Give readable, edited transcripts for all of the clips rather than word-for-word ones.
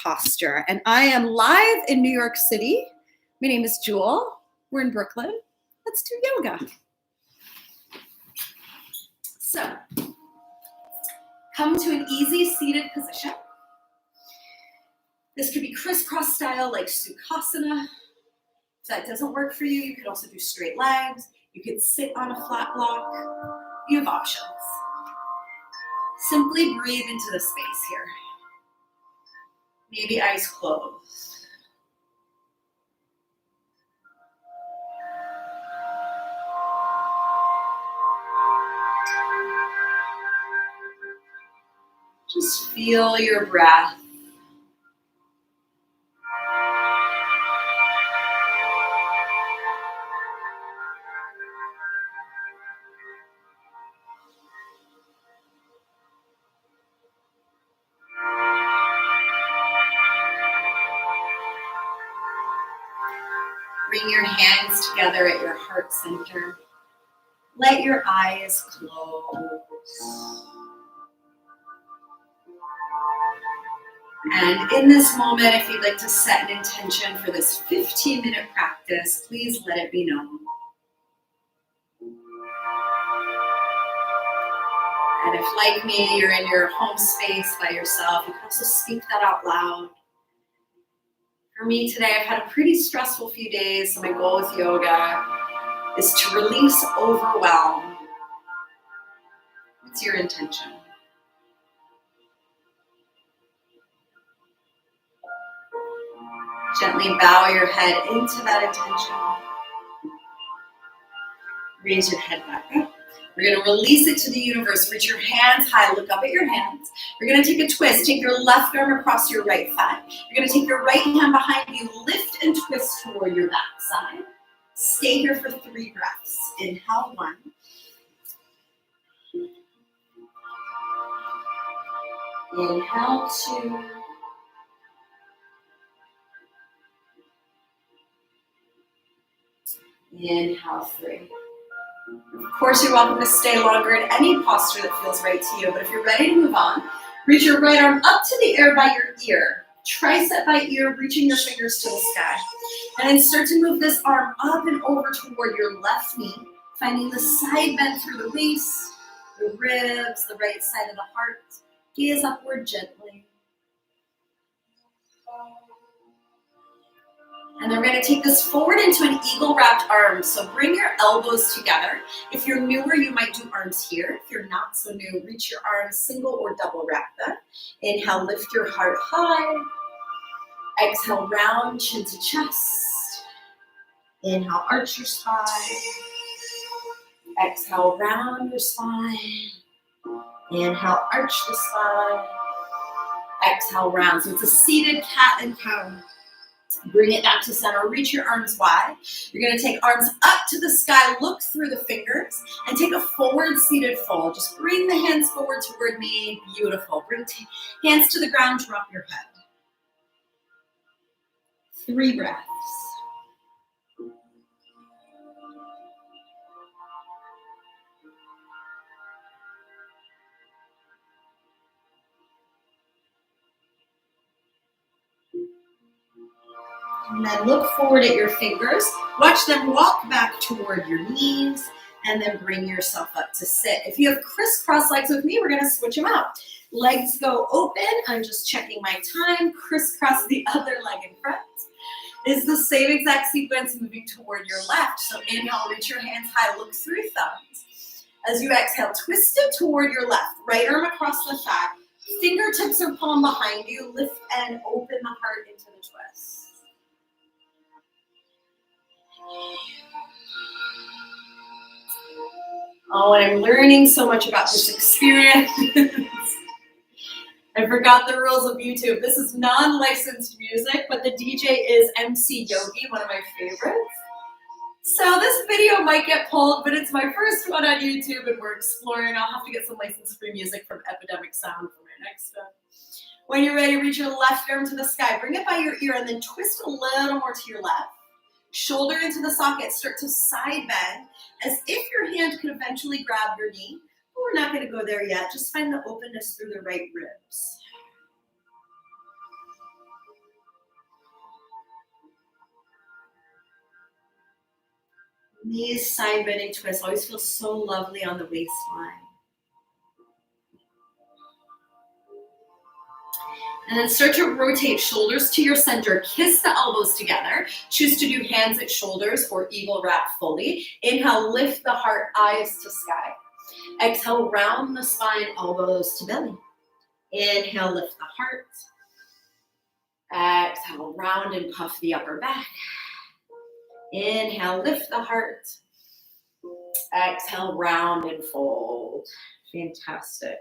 posture. And I am live in New York City. My name is Jewel. We're in Brooklyn. Let's do yoga. So, come to an easy seated position. This could be crisscross style like Savasana. If that doesn't work for you, you could also do straight legs. You could sit on a flat block. You have options. Simply breathe into the space here. Maybe eyes closed. Just feel your breath. Bring your hands together at your heart center. Let your eyes close. And in this moment, if you'd like to set an intention for this 15-minute practice, please let it be known. And if, like me, you're in your home space by yourself, you can also speak that out loud. For me today, I've had a pretty stressful few days, so my goal with yoga is to release overwhelm. What's your intention? Gently bow your head into that intention. Raise your head back up. We're going to release it to the universe. Reach your hands high. Look up at your hands. You're going to take a twist. Take your left arm across your right thigh. You're going to take your right hand behind you. Lift and twist toward your back side. Stay here for 3 breaths. Inhale, 1. Inhale, 2. Inhale, 3. Of course, you're welcome to stay longer in any posture that feels right to you, but if you're ready to move on, reach your right arm up to the air by your ear, tricep by ear, reaching your fingers to the sky. And then start to move this arm up and over toward your left knee, finding the side bend through the waist, the ribs, the right side of the heart. Gaze upward gently. And then we're going to take this forward into an eagle-wrapped arm. So bring your elbows together. If you're newer, you might do arms here. If you're not so new, reach your arms single or double wrap them. Inhale, lift your heart high. Exhale, round chin to chest. Inhale, arch your spine. Exhale, round your spine. Inhale, arch the spine. Exhale, round. So it's a seated cat and cow. Bring it back to center. Reach your arms wide. You're going to take arms up to the sky. Look through the fingers and take a forward seated fold. Just bring the hands forward toward me. Beautiful. Bring hands to the ground. Drop your head. 3 breaths. And then look forward at your fingers. Watch them walk back toward your knees and then bring yourself up to sit. If you have crisscross legs with me, we're going to switch them out. Legs go open. I'm just checking my time. Crisscross the other leg in front. Is the same exact sequence moving toward your left. So inhale, reach your hands high, look through thumbs. As you exhale, twist it toward your left. Right arm across the thigh. Fingertips are palm behind you. Lift and open the heart into the twist. Oh, and I'm learning so much about this experience. I forgot the rules of YouTube. This is non-licensed music, but the DJ is MC Yogi, one of my favorites. So this video might get pulled, but it's my first one on YouTube, and we're exploring. I'll have to get some license-free music from Epidemic Sound for my next one. When you're ready, reach your left arm to the sky. Bring it by your ear, and then twist a little more to your left. Shoulder into the socket, start to side bend as if your hand could eventually grab your knee. But we're not going to go there yet. Just find the openness through the right ribs. Knees, side bending twist. Always feels so lovely on the waistline. And then start to rotate shoulders to your center. Kiss the elbows together. Choose to do hands at shoulders or eagle wrap fully. Inhale, lift the heart, eyes to sky. Exhale, round the spine, elbows to belly. Inhale, lift the heart. Exhale, round and puff the upper back. Inhale, lift the heart. Exhale, round and fold. Fantastic.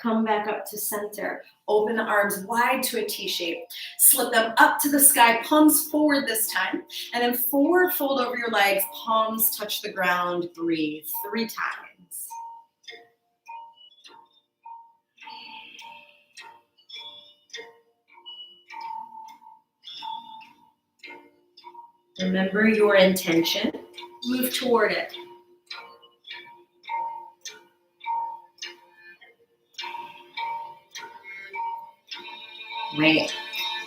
Come back up to center. Open the arms wide to a T shape. Slip them up to the sky, palms forward this time. And then forward fold over your legs, palms touch the ground. Breathe 3 times. Remember your intention. Move toward it. Great.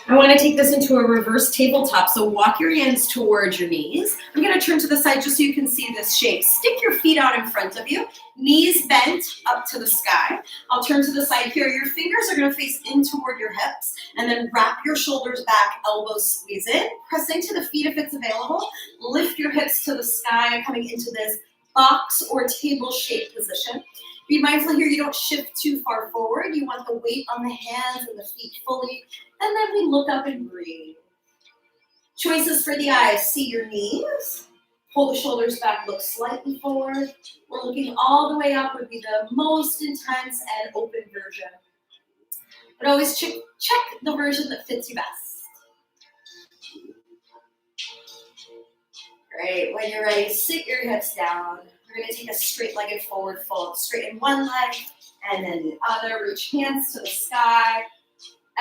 I want to take this into a reverse tabletop. So walk your hands towards your knees. I'm going to turn to the side just so you can see this shape. Stick your feet out in front of you. Knees bent up to the sky. I'll turn to the side here. Your fingers are going to face in toward your hips. And then wrap your shoulders back, elbows squeeze in. Press into the feet if it's available. Lift your hips to the sky, coming into this box or table shape position. Be mindful here you don't shift too far forward. You want the weight on the hands and the feet fully. And then we look up and breathe. Choices for the eyes. See your knees. Pull the shoulders back, look slightly forward. We're looking all the way up would be the most intense and open version. But always check the version that fits you best. Great. When you're ready, sit your hips down. We're going to take a straight-legged forward fold. Straighten one leg and then the other. Reach hands to the sky.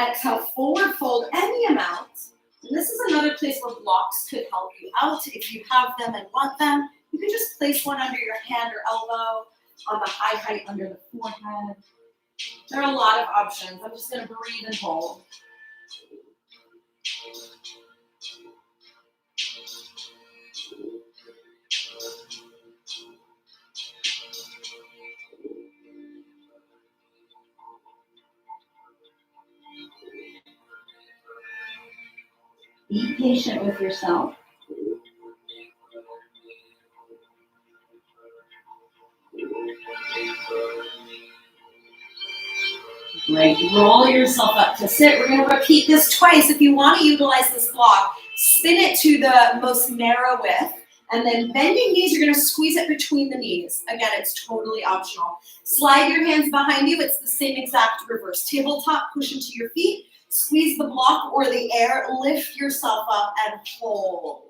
Exhale, forward fold any amount. And this is another place where blocks could help you out. If you have them and want them, you can just place one under your hand or elbow, on the high height under the forehead. There are a lot of options. I'm just going to breathe and hold. Be patient with yourself. Great. Roll yourself up to sit. We're going to repeat this twice. If you want to utilize this block, spin it to the most narrow width. And then bending knees, you're going to squeeze it between the knees. Again, it's totally optional. Slide your hands behind you. It's the same exact reverse tabletop. Push into your feet. Squeeze the block or the air. Lift yourself up and hold.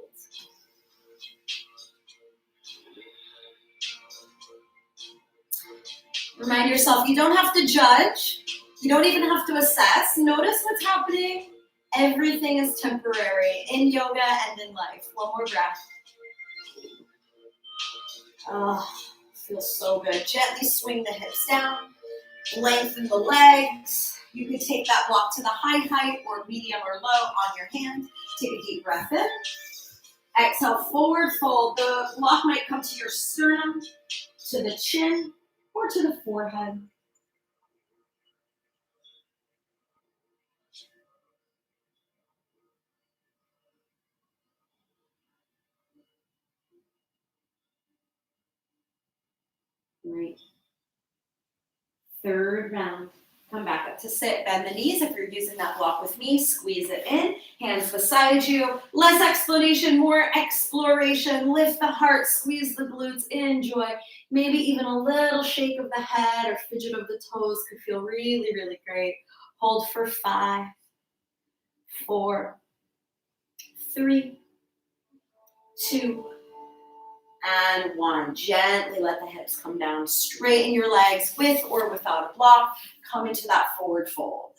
Remind yourself, you don't have to judge. You don't even have to assess. Notice what's happening. Everything is temporary in yoga and in life. One more breath. Oh, feels so good. Gently swing the hips down. Lengthen the legs. You can take that block to the high height or medium or low on your hand. Take a deep breath in. Exhale, forward fold. The block might come to your sternum, to the chin, or to the forehead. Great. Third round. Come back up to sit. Bend the knees. If you're using that block with me, squeeze it in. Hands beside you. Less explanation, more exploration. Lift the heart. Squeeze the glutes. Enjoy. Maybe even a little shake of the head or fidget of the toes could feel really, really great. Hold for 5, 4, 3, 2, and 1. Gently let the hips come down. Straighten your legs with or without a block. Come into that forward fold.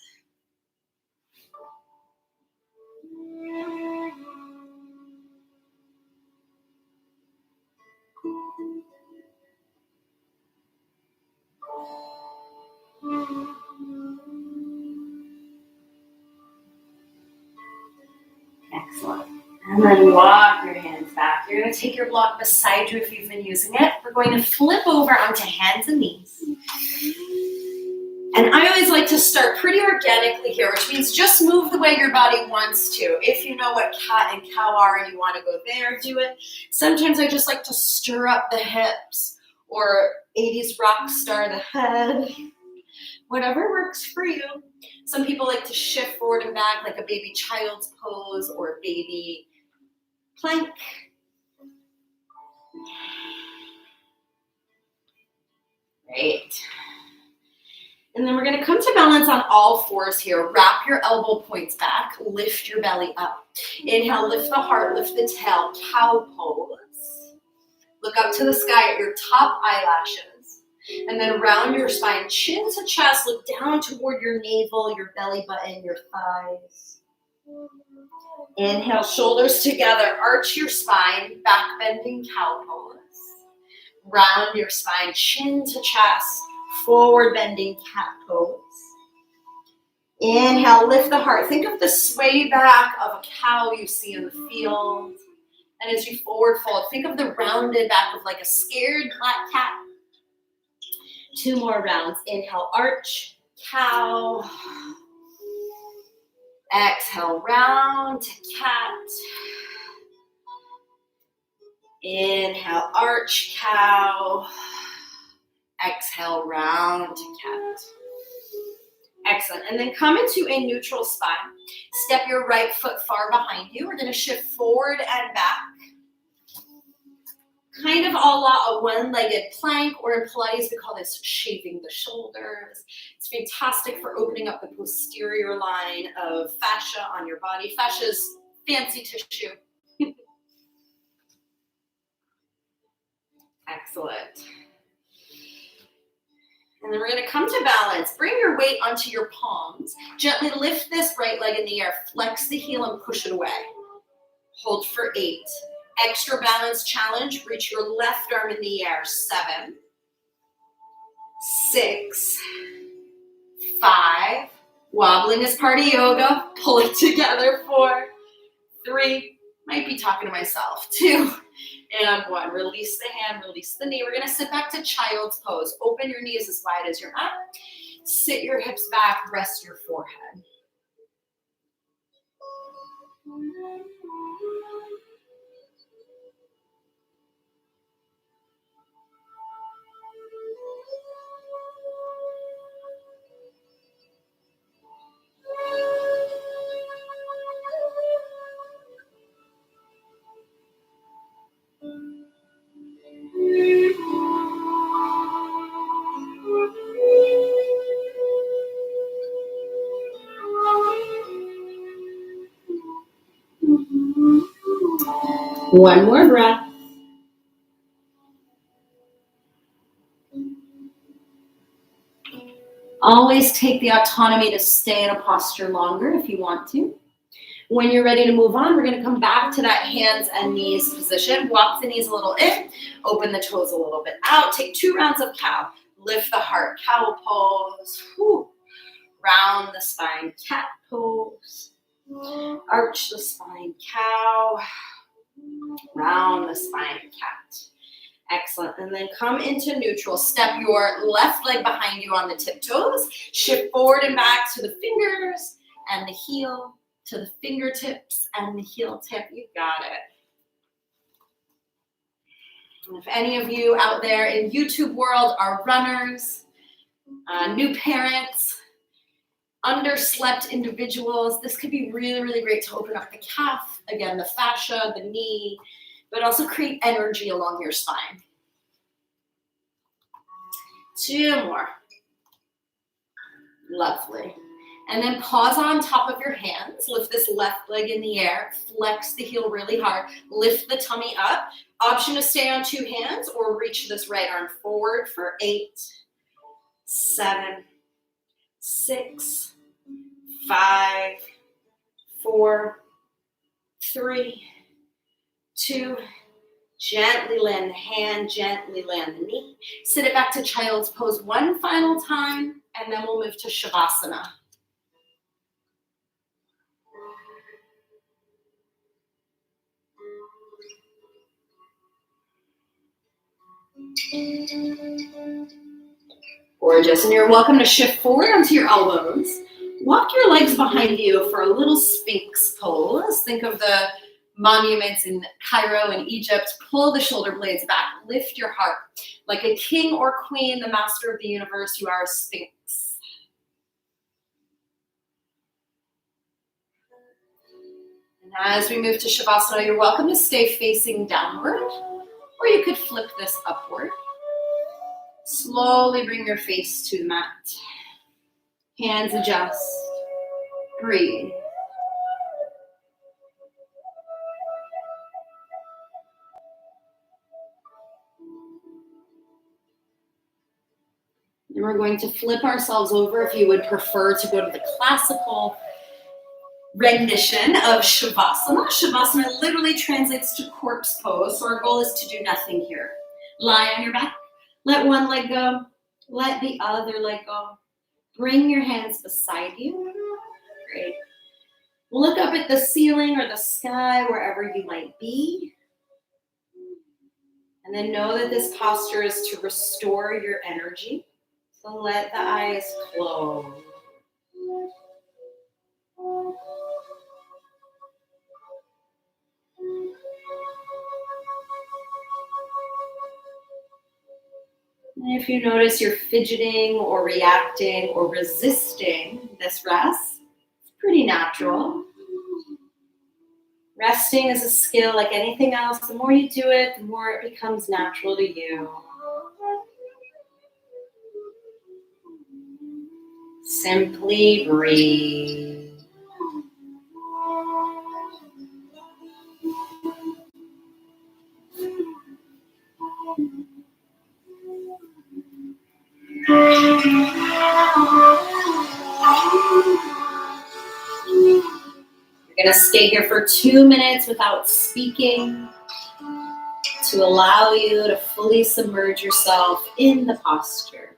Excellent. And then walk your hands back. You're going to take your block beside you if you've been using it. We're going to flip over onto hands and knees. And I always like to start pretty organically here, which means just move the way your body wants to. If you know what cat and cow are and you want to go there, do it. Sometimes I just like to stir up the hips or 80s rock star the head. Whatever works for you. Some people like to shift forward and back like a baby child's pose or a baby plank. Great. And then we're going to come to balance on all fours here. Wrap your elbow points back. Lift your belly up. Inhale, lift the heart, lift the tail. Cow pose. Look up to the sky at your top eyelashes. And then round your spine, chin to chest. Look down toward your navel, your belly button, your thighs. Inhale, shoulders together. Arch your spine, back bending cow pose. Round your spine, chin to chest. Forward bending cat pose. Inhale, lift the heart. Think of the sway back of a cow you see in the field. And as you forward fold, think of the rounded back of like a scared black cat. 2 more rounds. Inhale, arch, cow. Exhale, round to cat. Inhale, arch, cow. Exhale, round to cat. Excellent. And then come into a neutral spine. Step your right foot far behind you. We're going to shift forward and back. Kind of a la a one-legged plank, or in Pilates, we call this shaving the shoulders. It's fantastic for opening up the posterior line of fascia on your body. Fascia is fancy tissue. Excellent. And then we're going to come to balance. Bring your weight onto your palms. Gently lift this right leg in the air. Flex the heel and push it away. Hold for 8. Extra balance challenge. Reach your left arm in the air. 7, 6, 5. Wobbling is part of yoga. Pull it together. 4, 3. Might be talking to myself. 2. And 1. Release the hand, release the knee. We're going to sit back to child's pose. Open your knees as wide as your arm. Sit your hips back, rest your forehead. One more breath. Always take the autonomy to stay in a posture longer if you want to. When you're ready to move on, we're going to come back to that hands and knees position. Walk the knees a little in, open the toes a little bit out. Take 2 rounds of cow. Lift the heart, cow pose. Whew. Round the spine, cat pose. Arch the spine, cow. Round the spine, cat. Excellent. And then come into neutral. Step your left leg behind you on the tiptoes. Shift forward and back to the fingers and the heel, to the fingertips and the heel tip. You got it. And if any of you out there in YouTube world are runners, new parents, underslept individuals, this could be really, really great to open up the calf, again, the fascia, the knee, but also create energy along your spine. 2 more. Lovely. And then pause on top of your hands. Lift this left leg in the air. Flex the heel really hard. Lift the tummy up. Option to stay on 2 hands or reach this right arm forward for 8, 7, 6, 5, 4, 3, 2. Gently land the hand, gently land the knee. Sit it back to child's pose one final time, and then we'll move to Savasana. Gorgeous. And you're welcome to shift forward onto your elbows. Walk your legs behind you for a little Sphinx pose. Think of the monuments in Cairo and Egypt. Pull the shoulder blades back. Lift your heart. Like a king or queen, the master of the universe, you are a Sphinx. And as we move to Savasana, you're welcome to stay facing downward, or you could flip this upward. Slowly bring your face to the mat. Hands adjust. Breathe. And we're going to flip ourselves over if you would prefer to go to the classical rendition of Savasana. Savasana literally translates to corpse pose, so our goal is to do nothing here. Lie on your back. Let one leg go. Let the other leg go. Bring your hands beside you. Great. Look up at the ceiling or the sky, wherever you might be. And then know that this posture is to restore your energy. So let the eyes close. And if you notice you're fidgeting or reacting or resisting this rest, it's pretty natural. Resting is a skill like anything else. The more you do it, the more it becomes natural to you. Simply breathe. You're going to stay here for 2 minutes without speaking to allow you to fully submerge yourself in the posture.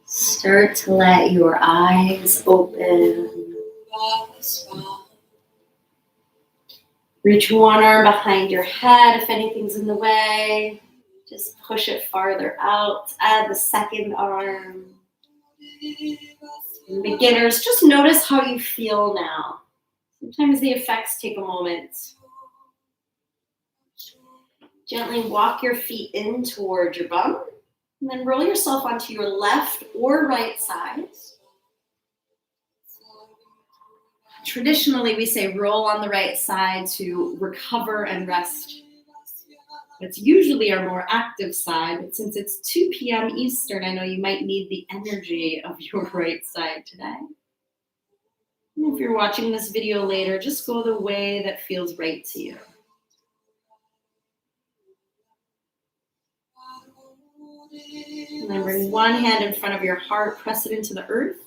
Start to let your eyes open. Reach one arm behind your head if anything's in the way. Just push it farther out. Add the second arm. And beginners, just notice how you feel now. Sometimes the effects take a moment. Gently walk your feet in toward your bum. And then roll yourself onto your left or right side. Traditionally, we say roll on the right side to recover and rest. It's usually our more active side, but since it's 2 p.m. Eastern, I know you might need the energy of your right side today. And if you're watching this video later, just go the way that feels right to you. And then bring one hand in front of your heart, press it into the earth.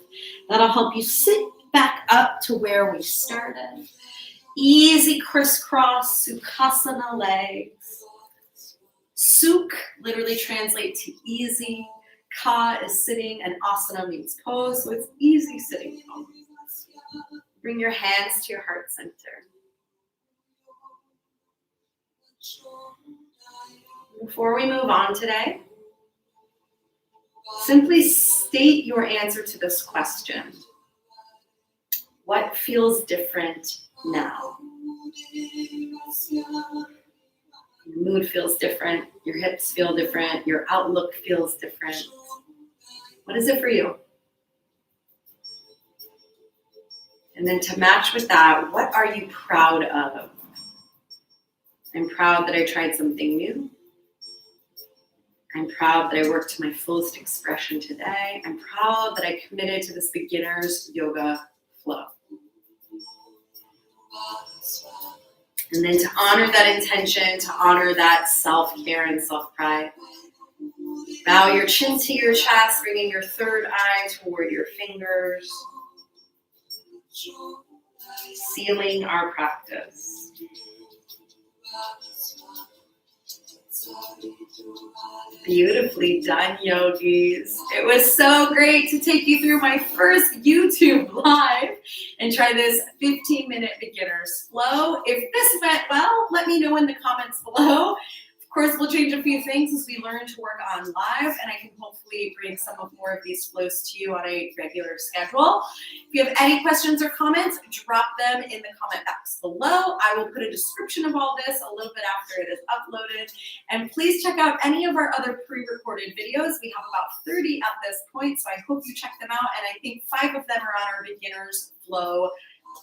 That'll help you sit back up to where we started. Easy crisscross Sukhasana legs. Sukh literally translates to easy. Ka is sitting and asana means pose, so it's easy sitting pose. Bring your hands to your heart center. Before we move on today, simply state your answer to this question. What feels different now? Your mood feels different, your hips feel different, your outlook feels different. What is it for you? And then to match with that, what are you proud of? I'm proud that I tried something new. I'm proud that I worked to my fullest expression today. I'm proud that I committed to this beginner's yoga flow. And then to honor that intention, to honor that self-care and self-pride. Bow your chin to your chest, bringing your third eye toward your fingers. Sealing our practice. Beautifully done, yogis. It was so great to take you through my first YouTube live and try this 15-minute beginner's flow. If this went well, let me know in the comments below. Of course, we'll change a few things as we learn to work on live, and I can hopefully bring some of more of these flows to you on a regular schedule. If you have any questions or comments, drop them in the comment box below. I will put a description of all this a little bit after it is uploaded. And please check out any of our other pre-recorded videos. We have about 30 at this point, so I hope you check them out. And I think 5 of them are on our beginner's flow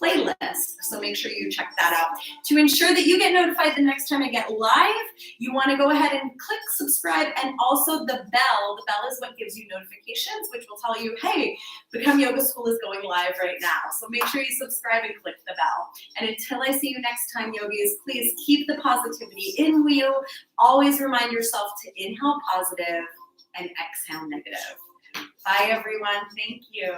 playlist, so make sure you check that out. To ensure that you get notified the next time I get live, you want to go ahead and click subscribe, and also the bell. The bell is what gives you notifications, which will tell you, hey, Become Yoga School is going live right now. So make sure you subscribe and click the bell. And until I see you next time, yogis, please keep the positivity in you. Always remind yourself to inhale positive and exhale negative. Bye, everyone. Thank you.